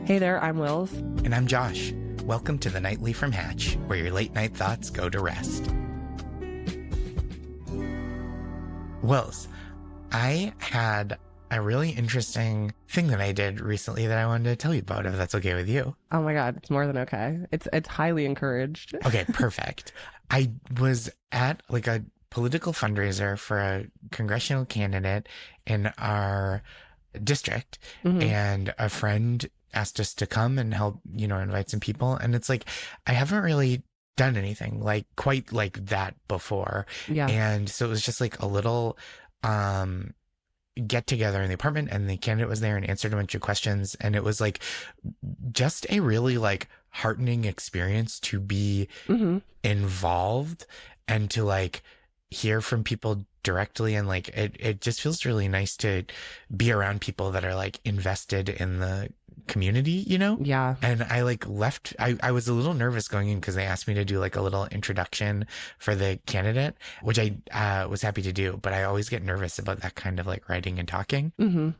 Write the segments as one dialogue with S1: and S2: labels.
S1: Hey there, I'm Wils.
S2: And I'm Josh. Welcome to the Nightly from Hatch, where your late night thoughts go to rest. Wils, I had a really interesting thing that I did recently that I wanted to tell you about, if that's okay with you.
S1: Oh my God, it's more than okay. It's highly encouraged.
S2: Okay, perfect. I was at like a political fundraiser for a congressional candidate in our district, and a friend asked us to come and help, invite some people. And it's like, I haven't really done anything like quite like that before.
S1: Yeah.
S2: And so it was just like a little get together in the apartment, and the candidate was there and answered a bunch of questions. And it was like just a really like heartening experience to be involved and to like hear from people directly. And like it just feels really nice to be around people that are like invested in the community,
S1: Yeah.
S2: And I like left, I was a little nervous going in because they asked me to do like a little introduction for the candidate, which I was happy to do, but I always get nervous about that kind of like writing and talking.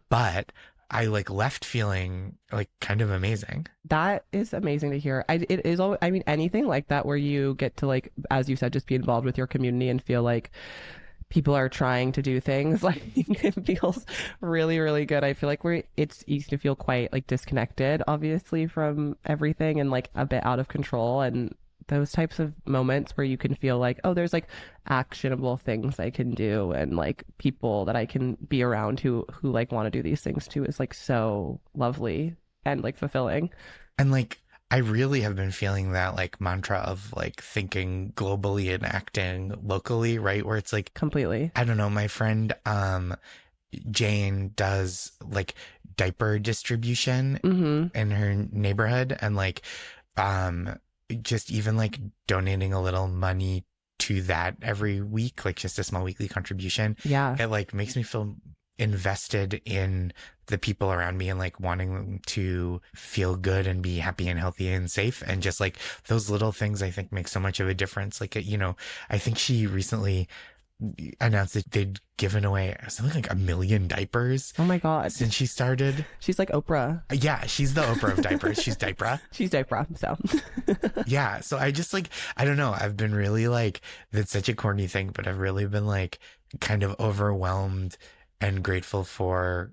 S2: But I like left feeling like kind of amazing.
S1: That is amazing to hear. It is always, anything like that where you get to like, as you said, just be involved with your community and feel like people are trying to do things, like it feels really, really good. I feel like it's easy to feel quite like disconnected, obviously, from everything and like a bit out of control. And those types of moments where you can feel like, oh, there's like actionable things I can do and like people that I can be around who like want to do these things too is like so lovely and like fulfilling.
S2: And like, I really have been feeling that like mantra of like thinking globally and acting locally, right? Where it's like
S1: Completely.
S2: I don't know, my friend Jane does like diaper distribution in her neighborhood, and like just even like donating a little money to that every week, like just a small weekly contribution.
S1: Yeah.
S2: It like makes me feel invested in the people around me and like wanting them to feel good and be happy and healthy and safe. And just like those little things I think make so much of a difference. Like, I think she recently announced that they'd given away something like 1 million diapers.
S1: Oh my God.
S2: Since she started.
S1: She's like Oprah.
S2: Yeah, she's the Oprah of diapers. She's diaper.
S1: She's diaper, so.
S2: Yeah, so I just like, I don't know. I've been really like, that's such a corny thing, but I've really been like kind of overwhelmed and grateful for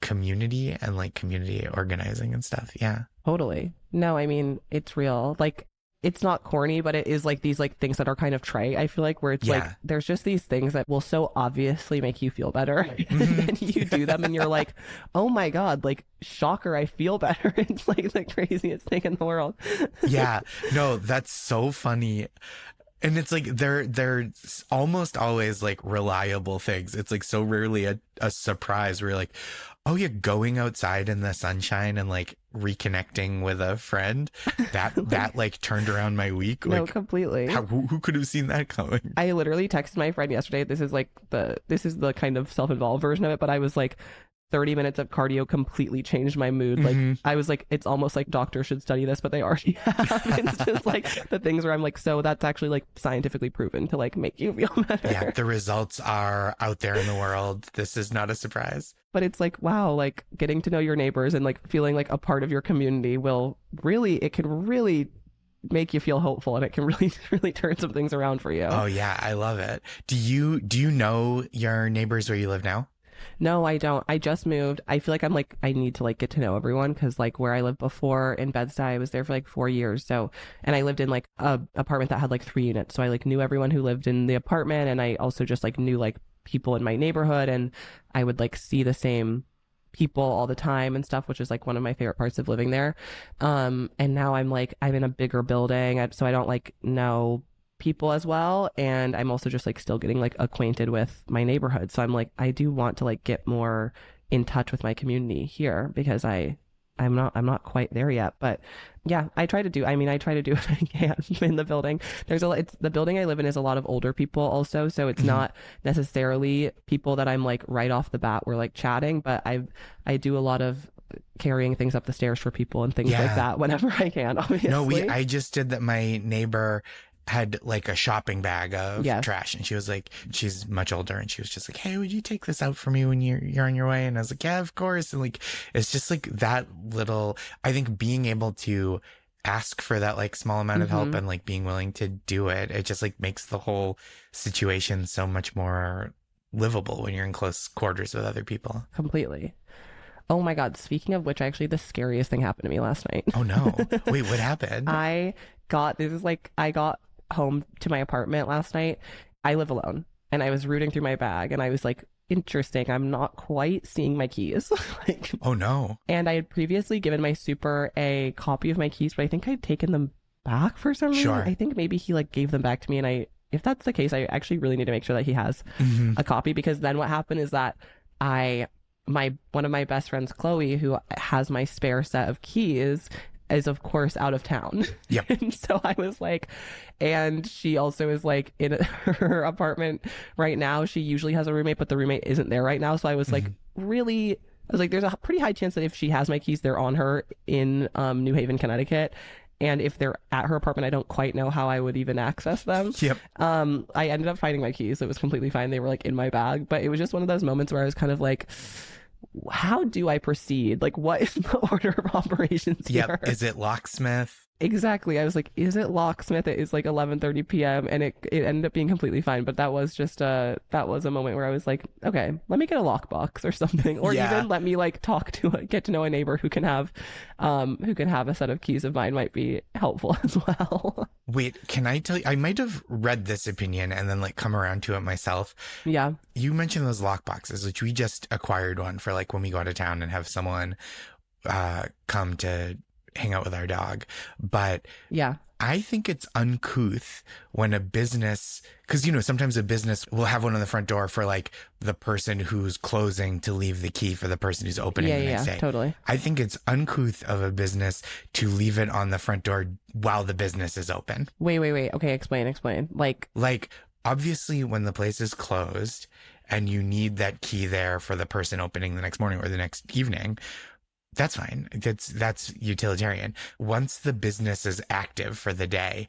S2: community and like community organizing and stuff. Yeah.
S1: Totally. No, I mean, it's real. Like, it's not corny, but it is like these like things that are kind of trite, I feel like, where it's like there's just these things that will so obviously make you feel better. And then you do them and you're like, oh my God, like shocker, I feel better. It's like the craziest thing in the world.
S2: Yeah. No, that's so funny. And it's like they're almost always like reliable things. It's like so rarely a surprise where you're like, oh yeah, going outside in the sunshine and like reconnecting with a friend that like turned around my week.
S1: No,
S2: like,
S1: completely.
S2: Who could have seen that coming?
S1: I literally texted my friend yesterday. This is the kind of self-involved version of it, but I was like, 30 minutes of cardio completely changed my mood. Like I was like, it's almost like doctors should study this, but they already have. It's just like the things where I'm like, so that's actually like scientifically proven to like make you feel better.
S2: Yeah, the results are out there in the world. This is not a surprise.
S1: But it's like, wow, like getting to know your neighbors and like feeling like a part of your community it can really make you feel hopeful, and it can really, really turn some things around for you.
S2: Oh yeah, I love it. Do you know your neighbors where you live now?
S1: No, I don't. I just moved. I feel like I need to like get to know everyone, because like where I lived before in Bed-Stuy, I was there for like 4 years. So, and I lived in like a apartment that had like 3 units. So I like knew everyone who lived in the apartment, and I also just like knew like people in my neighborhood, and I would like see the same people all the time and stuff, which is like one of my favorite parts of living there. And now I'm in a bigger building, so I don't like know people as well, and I'm also just like still getting like acquainted with my neighborhood. So I'm like, I do want to like get more in touch with my community here, because I'm not quite there yet. But yeah, I try to do what I can in the building. The building I live in is a lot of older people also, so it's not necessarily people that I'm like right off the bat we're like chatting, but I do a lot of carrying things up the stairs for people and things like that whenever I can, obviously.
S2: No, I just did that. My neighbor had like a shopping bag of
S1: Yes.
S2: trash, and she was like, she's much older, and she was just like, hey, would you take this out for me when you're on your way? And I was like, yeah, of course. And like, it's just like that little, I think being able to ask for that like small amount of help and like being willing to do it, it just like makes the whole situation so much more livable when you're in close quarters with other people.
S1: Completely. Oh my God. Speaking of which, actually, the scariest thing happened to me last night.
S2: Oh no. Wait, what happened?
S1: I got home to my apartment last night. I live alone and I was rooting through my bag and I was like, interesting. I'm not quite seeing my keys. Like,
S2: Oh no.
S1: and I had previously given my super a copy of my keys, but I think I'd taken them back for some reason.
S2: Sure.
S1: I think maybe he like gave them back to me, and if that's the case, I actually really need to make sure that he has a copy, because then what happened is that one of my best friends, Chloe, who has my spare set of keys, is of course out of town.
S2: Yep.
S1: And so I was like, and she also is like in her apartment right now. She usually has a roommate, but the roommate isn't there right now. So I was like, I was like, there's a pretty high chance that if she has my keys, they're on her in New Haven, Connecticut. And if they're at her apartment, I don't quite know how I would even access them.
S2: Yep.
S1: I ended up finding my keys. It was completely fine. They were like in my bag, but it was just one of those moments where I was kind of like, how do I proceed? Like, what is the order of operations here?
S2: Yep. Is it locksmith?
S1: Exactly. I was like, is it locksmith? It is like 11:30 p.m. and it ended up being completely fine. But that was a moment where I was like, okay, let me get a lockbox or something, or
S2: Yeah.
S1: even let me like get to know a neighbor who can have a set of keys of mine might be helpful as well.
S2: Wait, can I tell you? I might have read this opinion and then like come around to it myself.
S1: Yeah.
S2: You mentioned those lock boxes, which we just acquired one for like when we go out of town and have someone come to hang out with our dog. But
S1: Yeah.
S2: I think it's uncouth when a business, because, you know, sometimes a business will have one on the front door for like the person who's closing to leave the key for the person who's opening the next day.
S1: Totally.
S2: I think it's uncouth of a business to leave it on the front door while the business is open.
S1: Wait. Okay, explain.
S2: Like, obviously, when the place is closed and you need that key there for the person opening the next morning or the next evening, that's fine. That's utilitarian. Once the business is active for the day,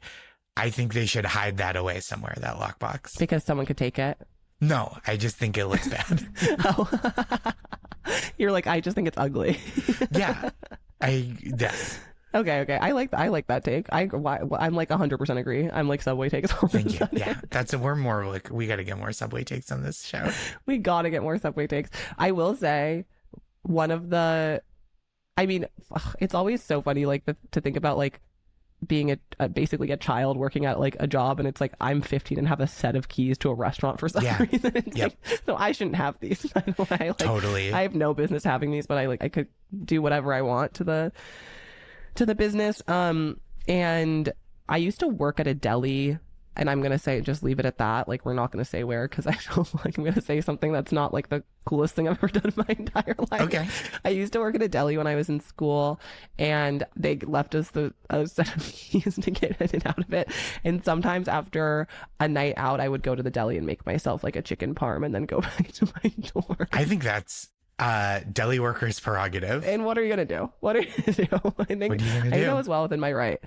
S2: I think they should hide that away somewhere, that lockbox.
S1: because someone could take it.
S2: No, I just think it looks bad.
S1: Oh. You're like, I just think it's ugly.
S2: Yeah. Yes.
S1: Okay. I like that take. I'm like 100% agree. I'm like Subway takes all the
S2: Thank you.
S1: time.
S2: Yeah. We're more like, we got to get more Subway takes on this show.
S1: We gotta get more Subway takes. I will say, it's always so funny, like to think about like being basically a child working at like a job, and it's like I'm 15 and have a set of keys to a restaurant for some reason. It's
S2: Yep.
S1: like, so I shouldn't have these. By the way, like,
S2: Totally.
S1: I have no business having these, but I could do whatever I want to the business. And I used to work at a deli. And I'm going to just leave it at that. Like, we're not going to say where, because I feel like I'm going to say something that's not like the coolest thing I've ever done in my entire life.
S2: Okay.
S1: I used to work at a deli when I was in school, and they left us a set of keys to get in and out of it. And sometimes after a night out, I would go to the deli and make myself like a chicken parm and then go back to my door.
S2: I think that's deli workers' prerogative.
S1: And what are you going to do? What are you going to do?
S2: What are you going to do?
S1: I know it's well within my right.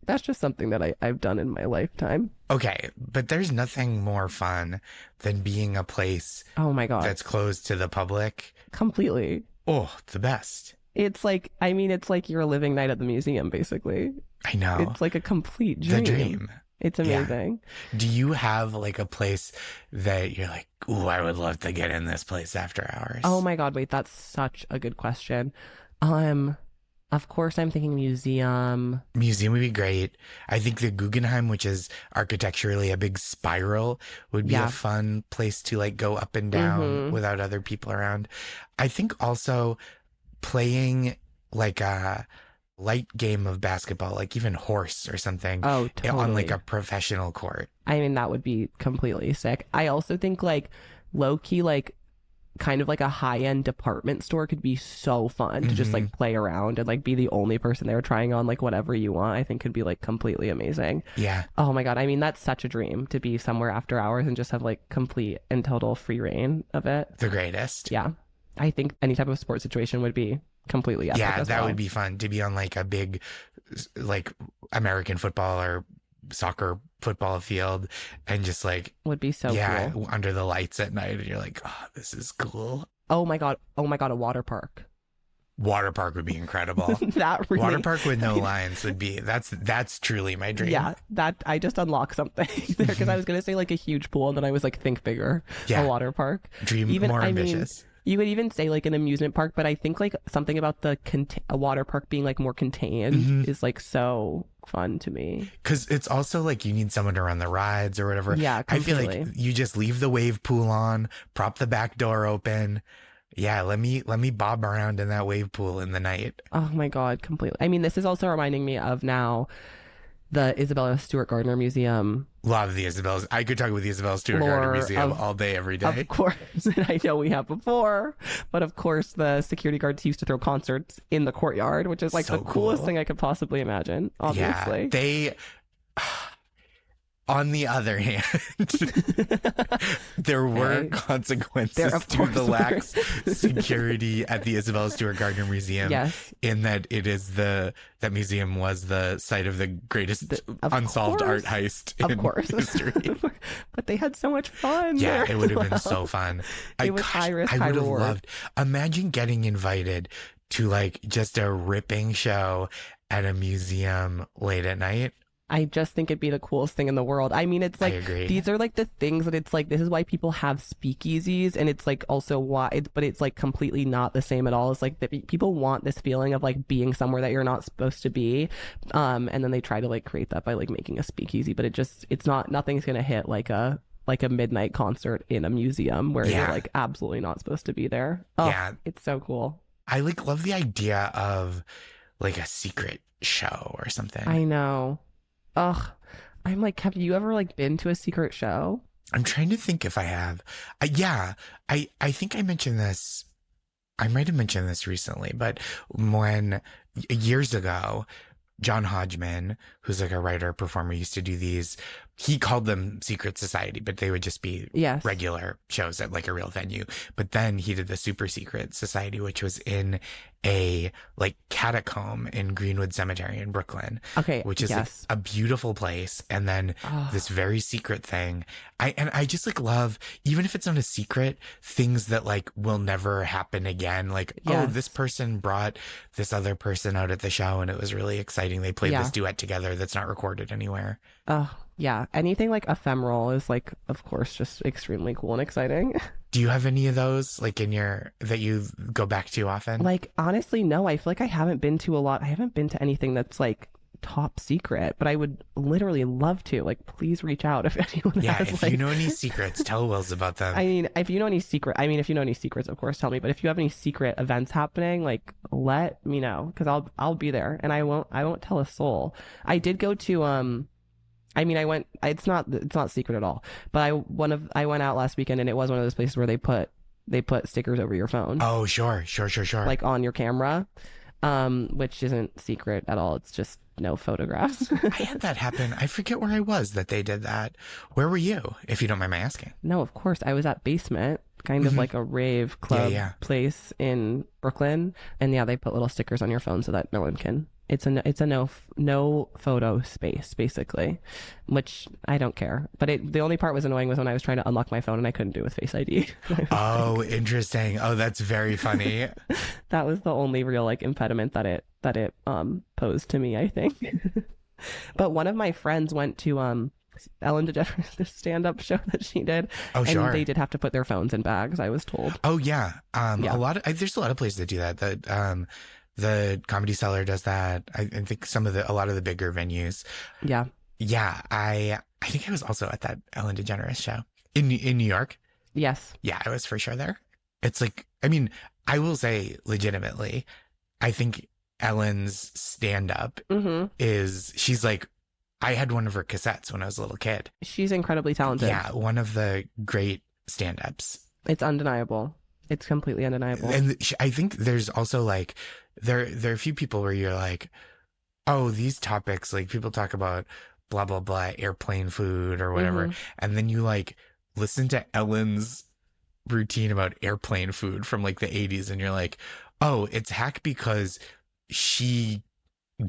S1: That's just something that I've done in my lifetime.
S2: Okay, but there's nothing more fun than being a place
S1: Oh my God.
S2: that's closed to the public.
S1: Completely.
S2: Oh, the best.
S1: It's like, it's like you're a living night at the museum, basically.
S2: I know.
S1: It's like a complete dream.
S2: The dream.
S1: It's amazing.
S2: Yeah. Do you have like a place that you're like, ooh, I would love to get in this place after hours?
S1: Oh my God, wait, that's such a good question. Of course, I'm thinking museum.
S2: Museum would be great. I think the Guggenheim, which is architecturally a big spiral, would be a fun place to like go up and down without other people around. I think also playing like a light game of basketball, like even horse or something,
S1: Oh, totally.
S2: on like a professional court.
S1: I mean, that would be completely sick. I also think like low key, like kind of like a high-end department store could be so fun to just like play around and like be the only person there trying on like whatever you want. I think could be like completely amazing.
S2: Yeah.
S1: Oh my God. I mean, that's such a dream to be somewhere after hours and just have like complete and total free reign of it.
S2: The greatest.
S1: Yeah. I think any type of sports situation would be completely epic
S2: Yeah,
S1: as
S2: that
S1: well.
S2: would be fun to be on like a big like American football or soccer football field and just like,
S1: Would be so
S2: yeah,
S1: cool.
S2: under the lights at night. And you're like, oh, this is cool.
S1: Oh my God. Oh my God. A water park.
S2: Water park would be incredible.
S1: That
S2: Water
S1: really,
S2: park with no lines would be, that's truly my dream.
S1: yeah, that I just unlocked something there because I was gonna say like a huge pool and then I was like, think bigger, a
S2: Yeah.
S1: water park.
S2: Dream
S1: Even,
S2: more
S1: I mean,
S2: ambitious.
S1: you could even say like an amusement park, but I think like something about a water park being like more contained is like so fun to me.
S2: Because it's also like you need someone to run the rides or whatever.
S1: Yeah,
S2: I feel
S1: completely.
S2: like you just leave the wave pool on, prop the back door open. Yeah, let me bob around in that wave pool in the night.
S1: Oh my God, completely. I mean, this is also reminding me of now the Isabella Stewart Gardner Museum
S2: Love the Isabels. I could talk with the Isabel Stewart Gardner
S1: lore
S2: Museum
S1: of
S2: all day, every
S1: Of
S2: day.
S1: course, and I know we have before, but of course the security guards used to throw concerts in the courtyard, which is like
S2: So
S1: the coolest
S2: cool.
S1: thing I could possibly imagine,
S2: Yeah,
S1: obviously.
S2: they. On the other hand, there were
S1: Hey,
S2: consequences
S1: there of
S2: to
S1: course
S2: the
S1: were.
S2: lax security at the Isabella Stewart Gardner Museum,
S1: Yes,
S2: in that that museum was the site of the greatest
S1: of
S2: unsolved art
S1: course,
S2: heist
S1: of
S2: in
S1: course.
S2: history.
S1: But they had so much fun
S2: Yeah,
S1: there
S2: it would
S1: as
S2: have been
S1: well.
S2: so fun.
S1: It was high risk,
S2: I
S1: high
S2: would have
S1: reward.
S2: loved. Imagine getting invited to like just a ripping show at a museum late at night.
S1: I just think it'd be the coolest thing in the world. I mean, it's
S2: I
S1: like
S2: agree.
S1: these are like the things that it's like this is why people have speakeasies, and it's like also why but it's like completely not the same at all. It's like that people want this feeling of like being somewhere that you're not supposed to be, and then they try to like create that by like making a speakeasy, but it's not nothing's gonna hit like a midnight concert in a museum where you're
S2: Yeah.
S1: like absolutely not supposed to be there. Oh,
S2: Yeah.
S1: it's so cool.
S2: I like love the idea of like a secret show or something.
S1: I know. Ugh. I'm like, have you ever like been to a secret show?
S2: I'm trying to think if I have. Yeah, I think I mentioned this. I might have mentioned this recently, but when years ago, John Hodgman, who's like a writer performer, used to do these. He called them secret society, but they would just be
S1: Yes.
S2: regular shows at like a real venue. But then he did the super secret society, which was in a like catacomb in Greenwood Cemetery in Brooklyn,
S1: Okay.
S2: which is like
S1: Yes.
S2: a beautiful place. And then
S1: Oh,
S2: this very secret thing. I just like love, even if it's not a secret, things that like will never happen again. Like, oh,
S1: yes.
S2: this person brought this other person out at the show and it was really exciting. They played
S1: Yeah.
S2: this duet together that's not recorded anywhere.
S1: Oh, yeah. Anything like ephemeral is like, of course, just extremely cool and exciting.
S2: Do you have any of those like in your that you go back to often?
S1: Like, honestly, no, I feel like I haven't been to a lot. I haven't been to anything that's like top secret, but I would literally love to. Like, please reach out if anyone
S2: Yeah,
S1: has
S2: if
S1: like,
S2: you know any secrets, tell Wills about them.
S1: I mean, if you know any if you know any secrets, of course, tell me. But if you have any secret events happening, like, let me know because I'll be there and I won't tell a soul. I did go to I mean, I went. It's not secret at all. But I went out last weekend and it was one of those places where they put stickers over your phone,
S2: Oh, sure.
S1: like on your camera, which isn't secret at all. It's just no photographs.
S2: I had that happen. I forget where I was that they did that. Where were you, if you don't mind my asking?
S1: No, of course. I was at Basement, kind of
S2: Mhm.
S1: like a rave club
S2: Yeah.
S1: place in Brooklyn, and yeah, they put little stickers on your phone so that no one can. It's a no photo space basically, which I don't care. But the only part was annoying was when I was trying to unlock my phone and I couldn't do it with Face ID.
S2: Oh, interesting. Oh, that's very funny.
S1: That was the only real like impediment that it posed to me, I think. But one of my friends went to Ellen DeGeneres stand-up show that she did,
S2: Oh,
S1: and
S2: sure.
S1: they did have to put their phones in bags, I was told.
S2: Oh, yeah.
S1: Yeah.
S2: There's a lot of places that do that. The Comedy Cellar does that. I think a lot of the bigger venues.
S1: Yeah.
S2: Yeah. I think I was also at that Ellen DeGeneres show in New York.
S1: Yes.
S2: Yeah, I was for sure there. It's like, I mean, I will say legitimately, I think Ellen's stand-up she's like, I had one of her cassettes when I was a little kid.
S1: She's incredibly talented.
S2: Yeah, one of the great stand-ups.
S1: It's undeniable. It's completely undeniable.
S2: And I think there's also like, there are a few people where you're like, oh, these topics, like people talk about blah, blah, blah, airplane food or whatever. And then you like listen to Ellen's routine about airplane food from like the 80s and you're like, oh, it's hack because she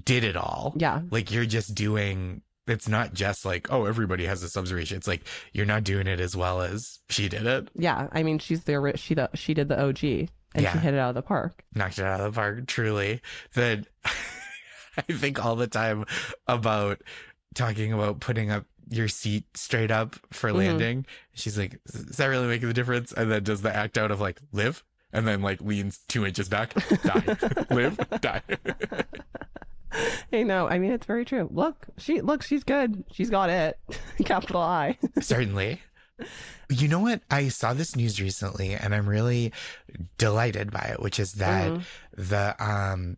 S2: did it all.
S1: Yeah.
S2: Like you're just doing it's not just like, oh, everybody has this observation. It's like you're not doing it as well as she did it.
S1: Yeah, I mean, she did the OG and she
S2: Yeah,
S1: hit it out of the park.
S2: knocked it out of the park. Truly, that I think all the time about talking about putting up your seat straight up for
S1: Hmm.
S2: landing. She's like, "Is that really making the difference?" And then does the act out of like live, and then like leans 2 inches back, die, live, die.
S1: Hey, no, I mean it's very true. She's good. She's got it. Capital I.
S2: Certainly. You know what? I saw this news recently and I'm really delighted by it, which is that
S1: Hmm.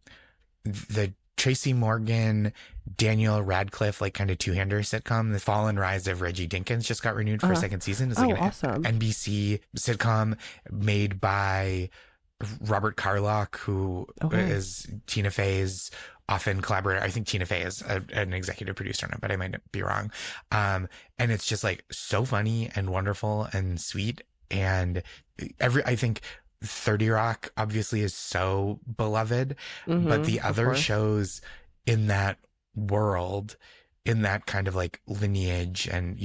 S2: the Tracy Morgan, Daniel Radcliffe, like kind of two-hander sitcom, The Fall and Rise of Reggie Dinkins, just got renewed for a second season. It's like
S1: Oh,
S2: an
S1: awesome.
S2: NBC sitcom made by Robert Carlock, who
S1: Okay.
S2: is Tina Fey's often collaborator. I think Tina Fey is an executive producer on it, but I might be wrong. And it's just like so funny and wonderful and sweet. And I think 30 Rock obviously is so beloved, but
S1: Hmm.
S2: the
S1: Of
S2: other
S1: course.
S2: shows in that world, in that kind of like lineage and,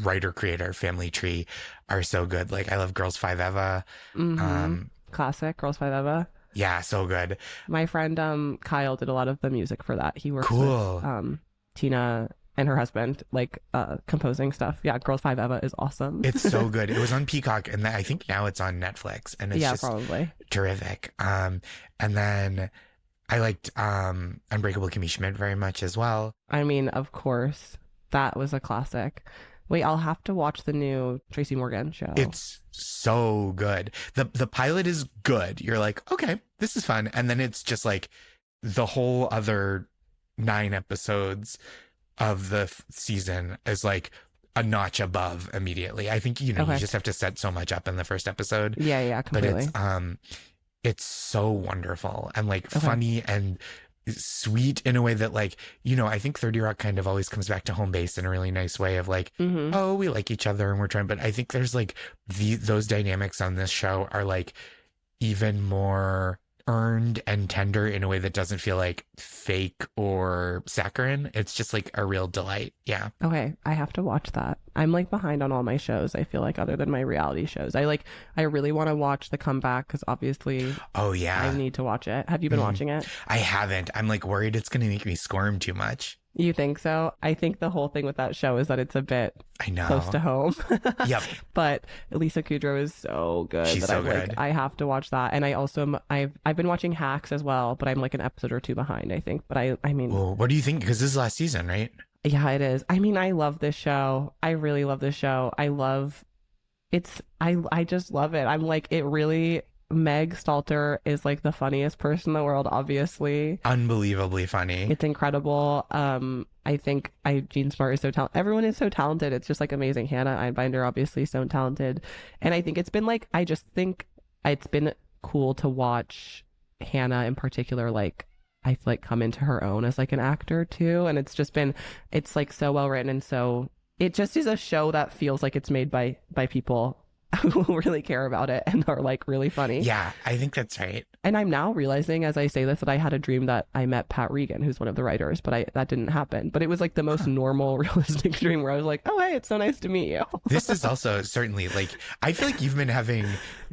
S2: writer creator family tree are so good. Like I love Girls Five Eva.
S1: Hmm.
S2: Um,
S1: Classic Girls Five Eva.
S2: yeah, so good.
S1: My friend Kyle did a lot of the music for that. He works with
S2: Cool.
S1: Tina and her husband, like composing stuff. Yeah, Girls Five Eva is awesome.
S2: It's so good. It was on Peacock, and I think now it's on Netflix, and it's
S1: Yeah,
S2: just
S1: probably.
S2: terrific. And then I liked Unbreakable Kimmy Schmidt very much as well.
S1: I mean, of course, that was a classic. Wait, I'll have to watch the new Tracy Morgan show.
S2: It's so good. The pilot is good. You're like, okay, this is fun, and then it's just like the whole other 9 episodes of the season is like a notch above immediately. I think, you
S1: Okay.
S2: just have to set so much up in the first episode,
S1: Yeah, yeah,
S2: but
S1: completely.
S2: it's so wonderful and like
S1: Okay.
S2: funny and sweet in a way that like, I think 30 Rock kind of always comes back to home base in a really nice way of like,
S1: Mm-hmm.
S2: oh, we like each other and we're trying, but I think there's like those dynamics on this show are like even more earned and tender in a way that doesn't feel like fake or saccharine. It's just like a real delight. Yeah.
S1: Okay, I have to watch that. I'm like behind on all my shows, I feel like, other than my reality shows. I really want to watch The Comeback because obviously
S2: Oh
S1: I
S2: yeah.
S1: need to watch it. Have you been
S2: Mhm.
S1: watching it?
S2: I haven't. I'm like worried it's going to make me squirm too much.
S1: You think so? I think the whole thing with that show is that it's a bit
S2: I
S1: close
S2: know.
S1: to home.
S2: Yep.
S1: But Lisa Kudrow is so good
S2: She's
S1: that
S2: so
S1: I'm like,
S2: good.
S1: I have to watch that. And I also I've been watching Hacks as well, but I'm like an episode or two behind, I think. But I mean,
S2: Well, what do you think? Because this is last season, right?
S1: yeah, it is. I mean, I love this show. I really love this show. I just love it. I'm like, it really, Meg Stalter is like the funniest person in the world, obviously.
S2: Unbelievably funny.
S1: It's incredible. I think Jean Smart is so talented. Everyone is so talented. It's just like amazing. Hannah Einbinder, obviously, so talented. And I think it's been like, I just think it's been cool to watch Hannah in particular, like, I feel like come into her own as like an actor too. And it's like so well written and so, it just is a show that feels like it's made by people who really care about it and are like really funny.
S2: Yeah, I think that's right.
S1: And I'm now realizing as I say this that I had a dream that I met Pat Regan, who's one of the writers, but that didn't happen. But it was like the most
S2: Huh.
S1: normal, realistic dream where I was like, oh, hey, it's so nice to meet you.
S2: This is also certainly like, I feel like you've been having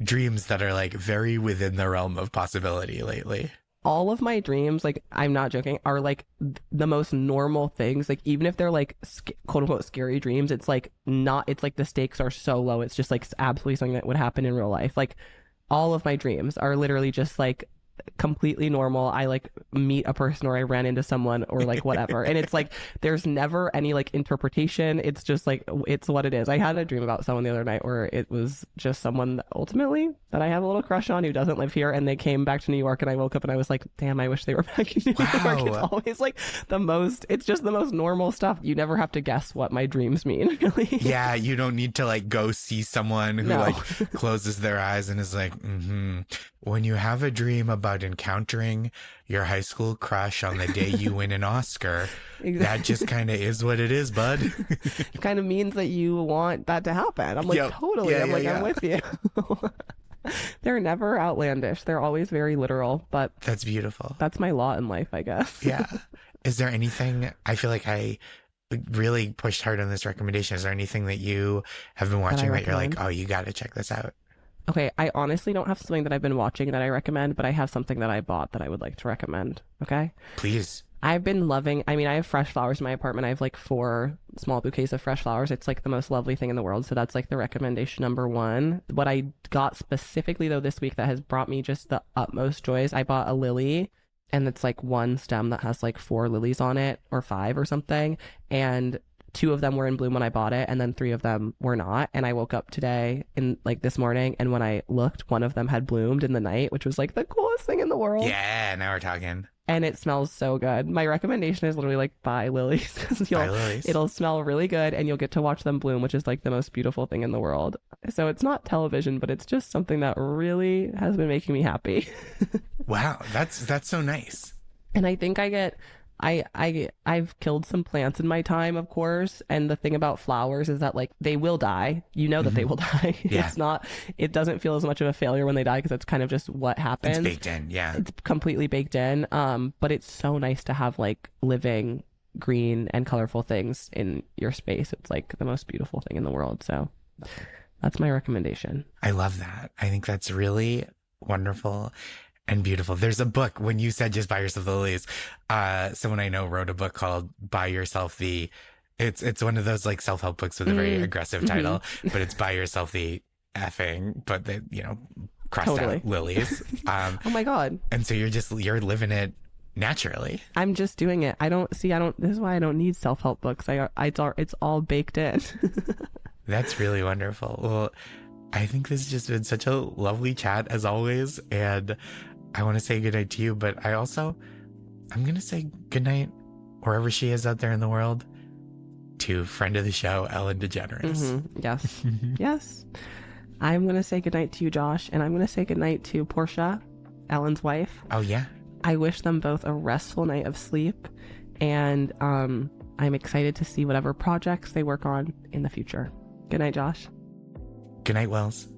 S2: dreams that are like very within the realm of possibility lately.
S1: All of my dreams, like, I'm not joking, are like the most normal things. Like, even if they're like quote unquote scary dreams, it's like not, it's like the stakes are so low. It's just like absolutely something that would happen in real life. Like, all of my dreams are literally just like completely normal. I like meet a person or I ran into someone or like whatever. And it's like there's never any like interpretation. It's just like it's what it is. I had a dream about someone the other night where it was just someone that ultimately that I have a little crush on who doesn't live here and they came back to New York and I woke up and I was like, damn, I wish they were back in New York. It's
S2: Wow.
S1: always like it's just the most normal stuff. You never have to guess what my dreams mean, really.
S2: Yeah, you don't need to like go see someone who
S1: No.
S2: like closes their eyes and is like, mm-hmm. When you have a dream about encountering your high school crush on the day you win an Oscar, that just kind of is what it is, bud.
S1: It kind of means that you want that to happen. I'm like,
S2: Yep.
S1: totally.
S2: Yeah,
S1: I'm
S2: yeah,
S1: like,
S2: yeah.
S1: I'm with you. They're never outlandish. They're always very literal, but
S2: That's beautiful.
S1: that's my lot in life, I guess.
S2: Yeah. Is there anything I feel like I really pushed hard on this recommendation. Is there anything that you have been
S1: that I
S2: watching that you're like,
S1: recommend.
S2: oh, you got to check this out?
S1: Okay, I honestly don't have something that I've been watching that I recommend, but I have something that I bought that I would like to recommend. Okay.
S2: Please.
S1: I've been loving, I mean, I have fresh flowers in my apartment. I have like 4 small bouquets of fresh flowers. It's like the most lovely thing in the world. So that's like the recommendation number one. What I got specifically though this week that has brought me just the utmost joys, I bought a lily and it's like one stem that has like 4 lilies on it or 5 or something. And 2 of them were in bloom when I bought it, and then 3 of them were not. And I woke up today in like this morning, and when I looked, one of them had bloomed in the night, which was like the coolest thing in the world.
S2: Yeah, now we're talking.
S1: And it smells so good. My recommendation is literally like buy lilies because
S2: Bye, Lilies.
S1: it'll smell really good and you'll get to watch them bloom, which is like the most beautiful thing in the world. So it's not television, but it's just something that really has been making me happy.
S2: Wow, that's so nice.
S1: And I think I've killed some plants in my time, of course. And the thing about flowers is that like they will die. You know that they will die.
S2: Yeah.
S1: It doesn't feel as much of a failure when they die because that's kind of just what happens.
S2: It's baked in, yeah.
S1: It's completely baked in. But it's so nice to have like living green and colorful things in your space. It's like the most beautiful thing in the world. So that's my recommendation.
S2: I love that. I think that's really wonderful and beautiful. There's a book, when you said just buy yourself the lilies, someone I know wrote a book called Buy Yourself the, it's one of those like self-help books with a very aggressive title, but it's Buy Yourself the effing, but they, crossed
S1: Totally.
S2: out lilies.
S1: Oh my God.
S2: And so you're living it naturally.
S1: I'm just doing it. This is why I don't need self-help books. It's all baked in.
S2: That's really wonderful. Well, I think this has just been such a lovely chat as always. And I want to say goodnight to you, but I'm going to say goodnight wherever she is out there in the world to friend of the show, Ellen DeGeneres.
S1: Yes. Yes. I'm going to say goodnight to you, Josh, and I'm going to say goodnight to Portia, Ellen's wife.
S2: Oh, yeah.
S1: I wish them both a restful night of sleep, and I'm excited to see whatever projects they work on in the future. Good night, Josh.
S2: Good night, Wells.